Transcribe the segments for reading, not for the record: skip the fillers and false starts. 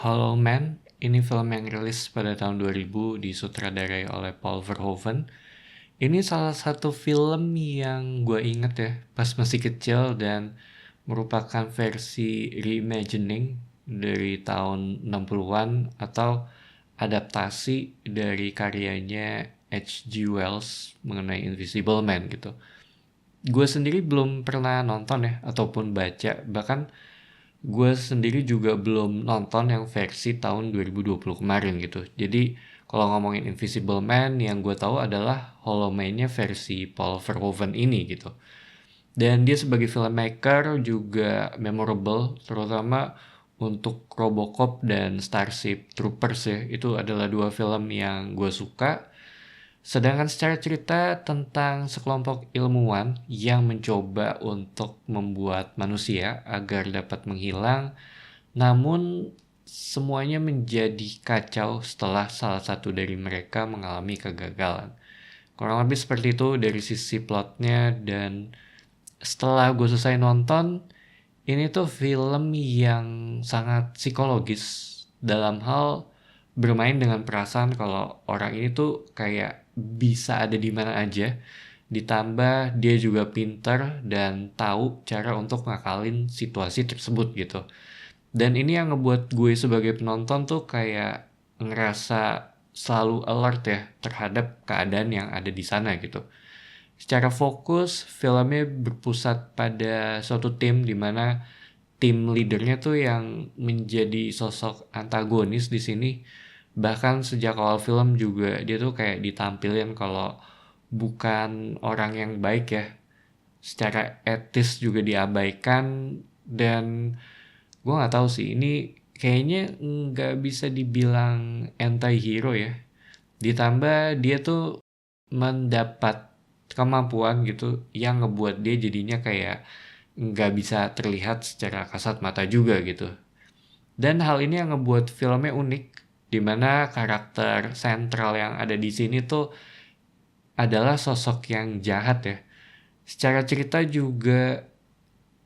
Hollow Man, ini film yang rilis pada tahun 2000 disutradarai oleh Paul Verhoeven. Ini salah satu film yang gue inget ya pas masih kecil dan merupakan versi reimagining dari tahun 60-an atau adaptasi dari karyanya H.G. Wells mengenai Invisible Man gitu. Gue sendiri belum pernah nonton ya ataupun baca, bahkan gue sendiri juga belum nonton yang versi tahun 2020 kemarin gitu. Jadi kalau ngomongin Invisible Man, yang gue tahu adalah Hollow Man-nya versi Paul Verhoeven ini gitu. Dan dia sebagai filmmaker juga memorable, terutama untuk Robocop dan Starship Troopers ya. Itu adalah dua film yang gue suka. Sedangkan secara cerita tentang sekelompok ilmuwan yang mencoba untuk membuat manusia agar dapat menghilang, namun semuanya menjadi kacau setelah salah satu dari mereka mengalami kegagalan. Kurang lebih seperti itu dari sisi plotnya, dan setelah gue selesai nonton, ini tuh film yang sangat psikologis dalam hal bermain dengan perasaan kalau orang ini tuh kayak bisa ada di mana aja. Ditambah dia juga pinter dan tahu cara untuk ngakalin situasi tersebut gitu. Dan ini yang ngebuat gue sebagai penonton tuh kayak ngerasa selalu alert ya terhadap keadaan yang ada di sana gitu. Secara fokus, filmnya berpusat pada suatu tim di mana tim leadernya tuh yang menjadi sosok antagonis di sini. Bahkan sejak awal film juga dia tuh kayak ditampilin kalau bukan orang yang baik ya. Secara etis juga diabaikan, dan gue nggak tahu sih ini kayaknya nggak bisa dibilang anti-hero ya. Ditambah dia tuh mendapat kemampuan gitu yang ngebuat dia jadinya kayak nggak bisa terlihat secara kasat mata juga gitu. Dan hal ini yang ngebuat filmnya unik, dimana karakter sentral yang ada di sini tuh adalah sosok yang jahat ya. Secara cerita juga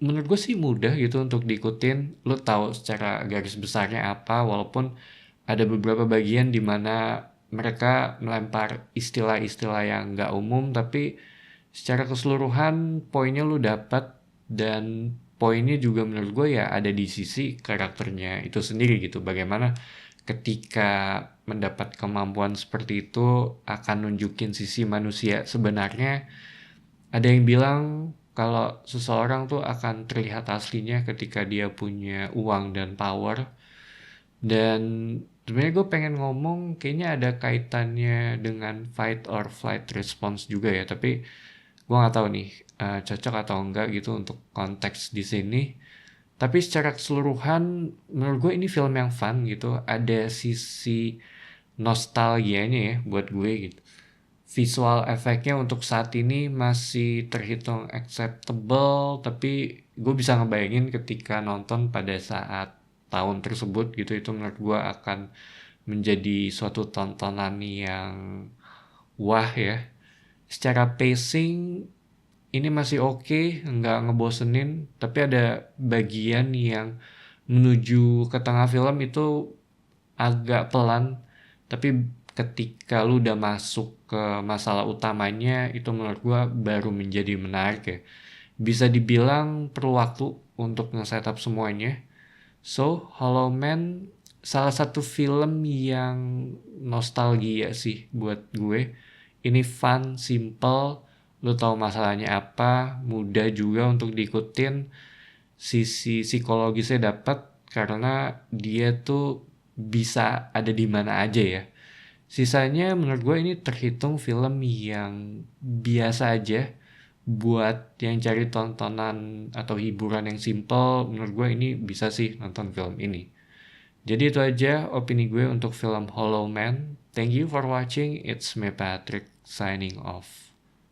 menurut gue sih mudah gitu untuk diikutin. Lo tahu secara garis besarnya apa, walaupun ada beberapa bagian di mana mereka melempar istilah-istilah yang nggak umum, tapi secara keseluruhan poinnya lu dapat. Dan poinnya juga menurut gue ya ada di sisi karakternya itu sendiri gitu. Bagaimana ketika mendapat kemampuan seperti itu akan nunjukin sisi manusia sebenarnya. Ada yang bilang kalau seseorang tuh akan terlihat aslinya ketika dia punya uang dan power. Dan sebenarnya gue pengen ngomong kayaknya ada kaitannya dengan fight or flight response juga ya, tapi gue nggak tahu nih cocok atau enggak gitu untuk konteks di sini. Tapi secara keseluruhan menurut gue ini film yang fun gitu. Ada sisi nostalgianya ya buat gue gitu. Visual efeknya untuk saat ini masih terhitung acceptable, tapi gue bisa ngebayangin ketika nonton pada saat tahun tersebut gitu, itu menurut gue akan menjadi suatu tontonan yang wah ya. Secara pacing ini masih oke, nggak ngebosenin, tapi ada bagian yang menuju ke tengah film itu agak pelan, tapi ketika lu udah masuk ke masalah utamanya itu menurut gua baru menjadi menarik ya. Bisa dibilang perlu waktu untuk nge-setup semuanya. So, Hollow Man salah satu film yang nostalgia sih buat gue. Ini fun, simple, lu tahu masalahnya apa, mudah juga untuk diikutin. Sisi psikologisnya dapat karena dia tuh bisa ada di mana aja ya. Sisanya menurut gue ini terhitung film yang biasa aja buat yang cari tontonan atau hiburan yang simple. Menurut gue ini bisa sih nonton film ini. Jadi itu aja opini gue untuk film Hollow Man. Thank you for watching. It's me Patrick signing off.